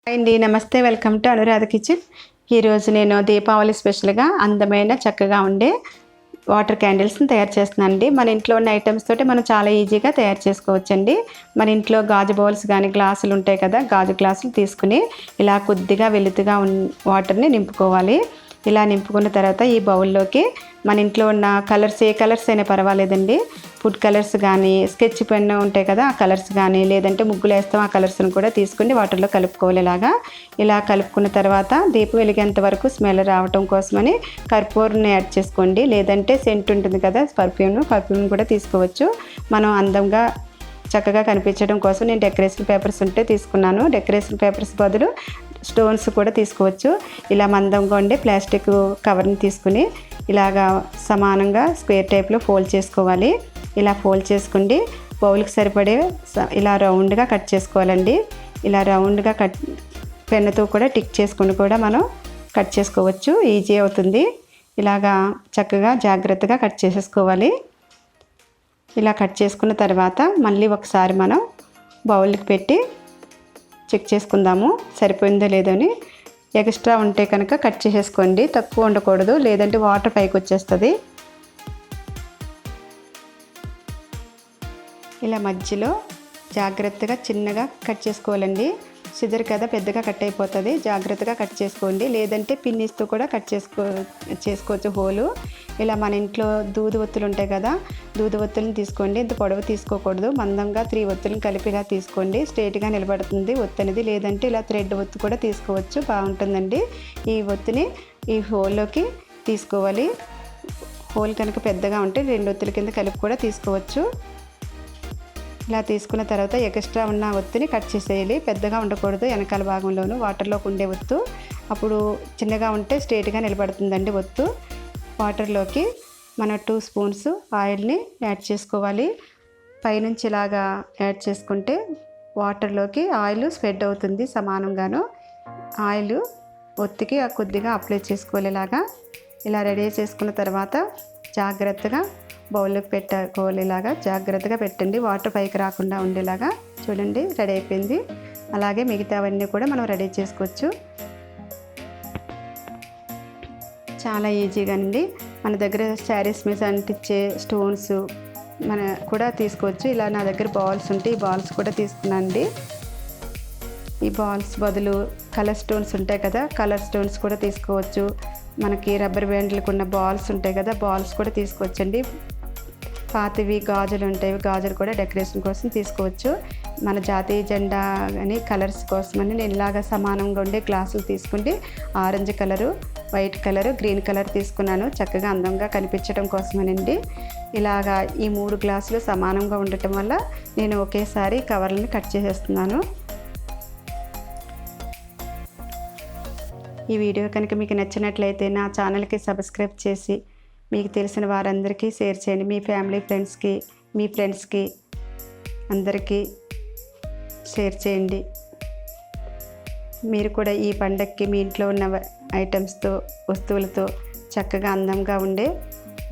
అండి నమస్తే, welcome to Anuradha kitchen. ఈరోజు నేను దీపావళి స్పెషల్గా అందమైన చక్కగా ఉండే వాటర్ క్యాండిల్స్ని తయారు చేస్తున్నానండి. మన ఇంట్లో ఉన్న ఐటమ్స్ తోటి మనం చాలా ఈజీగా తయారు చేసుకోవచ్చండి. మన ఇంట్లో గాజు బౌల్స్ కానీ గ్లాసులు ఉంటాయి కదా, గాజు గ్లాసులు తీసుకుని ఇలా కొద్దిగా వెలుతుగా వాటర్ని నింపుకోవాలి. ఇలా నింపుకున్న తర్వాత ఈ బౌల్లోకి మన ఇంట్లో ఉన్న కలర్స్, ఏ కలర్స్ అయినా పర్వాలేదండి, ఫుడ్ కలర్స్ కానీ స్కెచ్ పెన్ ఉంటాయి కదా ఆ కలర్స్ కానీ, లేదంటే ముగ్గులు వేస్తాం ఆ కలర్స్ని కూడా తీసుకుని వాటర్లో కలుపుకోవాలి. ఇలా కలుపుకున్న తర్వాత దీపం వెలిగేంత వరకు స్మెల్ రావటం కోసమని కర్పూర్ని యాడ్ చేసుకోండి. లేదంటే సెంట్ ఉంటుంది కదా పర్ఫ్యూమ్ కూడా తీసుకోవచ్చు. మనం అందంగా చక్కగా కనిపించడం కోసం నేను డెకరేషన్ పేపర్స్ ఉంటే తీసుకున్నాను. డెకరేషన్ పేపర్స్ బదులు స్టోన్స్ కూడా తీసుకోవచ్చు. ఇలా మందంగా ఉండే ప్లాస్టిక్ కవర్ని తీసుకుని ఇలాగా సమానంగా స్క్వేర్ టైప్లో ఫోల్డ్ చేసుకోవాలి. ఇలా ఫోల్డ్ చేసుకుండి బౌల్కి సరిపడే ఇలా రౌండ్గా కట్ చేసుకోవాలండి. ఇలా రౌండ్గా పెన్నుతో కూడా టిక్ చేసుకుని కూడా మనం కట్ చేసుకోవచ్చు, ఈజీ అవుతుంది. ఇలాగా చక్కగా జాగ్రత్తగా కట్ చేసేసుకోవాలి. ఇలా కట్ చేసుకున్న తర్వాత మళ్ళీ ఒకసారి మనం బౌల్కి పెట్టి చెక్ చేసుకుందాము సరిపోయిందో లేదో అని. ఎక్స్ట్రా ఉంటే కనుక కట్ చేసేసుకోండి, తక్కువ ఉండకూడదు, లేదంటే వాటర్ పైకి వచ్చేస్తుంది. ఇలా మధ్యలో జాగ్రత్తగా చిన్నగా కట్ చేసుకోవాలండి. సిజర్ కదా పెద్దగా కట్ అయిపోతుంది, జాగ్రత్తగా కట్ చేసుకోండి. లేదంటే పిన్నిస్తో కూడా కట్ చేసుకోవచ్చు హోలు. ఇలా మన ఇంట్లో దూది ఒత్తులు ఉంటాయి కదా, దూది ఒత్తులను తీసుకోండి. ఇంత పొడవు తీసుకోకూడదు, మందంగా 3 ఒత్తులను కలిపిగా తీసుకోండి. స్ట్రైట్గా నిలబడుతుంది ఒత్తు అనేది. లేదంటే ఇలా థ్రెడ్ ఒత్తు కూడా తీసుకోవచ్చు, బాగుంటుందండి. ఈ ఒత్తుని ఈ హోల్లోకి తీసుకోవాలి. హోల్ కనుక పెద్దగా ఉంటే 2 ఒత్తుల కింద కలిపి కూడా తీసుకోవచ్చు. ఇలా తీసుకున్న తర్వాత ఎక్స్ట్రా ఉన్న ఒత్తుని కట్ చేసేయాలి. పెద్దగా ఉండకూడదు, వెనకాల భాగంలోనూ వాటర్లోకి ఉండే ఒత్తు. అప్పుడు చిన్నగా ఉంటే స్ట్రైట్గా నిలబడుతుందండి ఒత్తు. వాటర్లోకి మన 2 స్పూన్స్ ఆయిల్ని యాడ్ చేసుకోవాలి. పైనుంచి ఇలాగా యాడ్ చేసుకుంటే వాటర్లోకి ఆయిల్ స్ప్రెడ్ అవుతుంది సమానంగాను. ఆయిల్ ఒత్తికి కొద్దిగా అప్లై చేసుకోవాలి. ఇలా రెడీ చేసుకున్న తర్వాత జాగ్రత్తగా బౌల్లోకి పెట్టుకోవాలి. జాగ్రత్తగా పెట్టండి, వాటర్ పైకి రాకుండా ఉండేలాగా. చూడండి రెడీ అయిపోయింది. అలాగే మిగతావన్నీ కూడా మనం రెడీ చేసుకోవచ్చు. చాలా ఈజీగానండి. మన దగ్గర శారీస్ మీద అంటించే స్టోన్స్ మన కూడా తీసుకోవచ్చు. ఇలా నా దగ్గర బాల్స్ ఉంటే ఈ బాల్స్ కూడా తీసుకున్నానండి. ఈ బాల్స్ బదులు కలర్ స్టోన్స్ ఉంటాయి కదా, కలర్ స్టోన్స్ కూడా తీసుకోవచ్చు. మనకి రబ్బర్ బ్యాండ్లకు ఉన్న బాల్స్ ఉంటాయి కదా, బాల్స్ కూడా తీసుకోవచ్చండి. పాతవి గాజులు ఉంటాయి, గాజులు కూడా డెకరేషన్ కోసం తీసుకోవచ్చు. మన జాతీయ జెండా అని కలర్స్ కోసమని నేను ఇలాగా సమానంగా ఉండే గ్లాసులు తీసుకుంటే orange colour, white colour, green colour తీసుకున్నాను, చక్కగా అందంగా కనిపించడం కోసమనండి. ఇలాగా ఈ 3 గ్లాసులు సమానంగా ఉండటం వల్ల నేను ఒకేసారి కవర్లను కట్ చేసేస్తున్నాను. ఈ వీడియో కనుక మీకు నచ్చినట్లయితే నా ఛానల్కి సబ్స్క్రైబ్ చేసి మీకు తెలిసిన వారందరికీ షేర్ చేయండి. మీ ఫ్యామిలీ ఫ్రెండ్స్కి, మీ ఫ్రెండ్స్కి అందరికీ షేర్ చేయండి. మీరు కూడా ఈ పండగకి మీ ఇంట్లో ఉన్న ఐటమ్స్తో, వస్తువులతో చక్కగా అందంగా ఉండే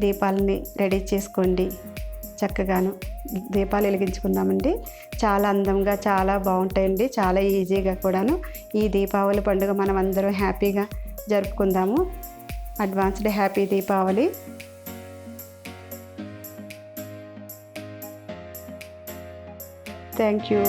దీపాలని రెడీ చేసుకోండి. చక్కగాను దీపాలు వెలిగించుకుందామండి. చాలా అందంగా, చాలా బాగుంటాయండి, చాలా ఈజీగా కూడాను. ఈ దీపావళి పండుగ మనం అందరం హ్యాపీగా జరుపుకుందాము. Advanced happy Deepavali. Thank you.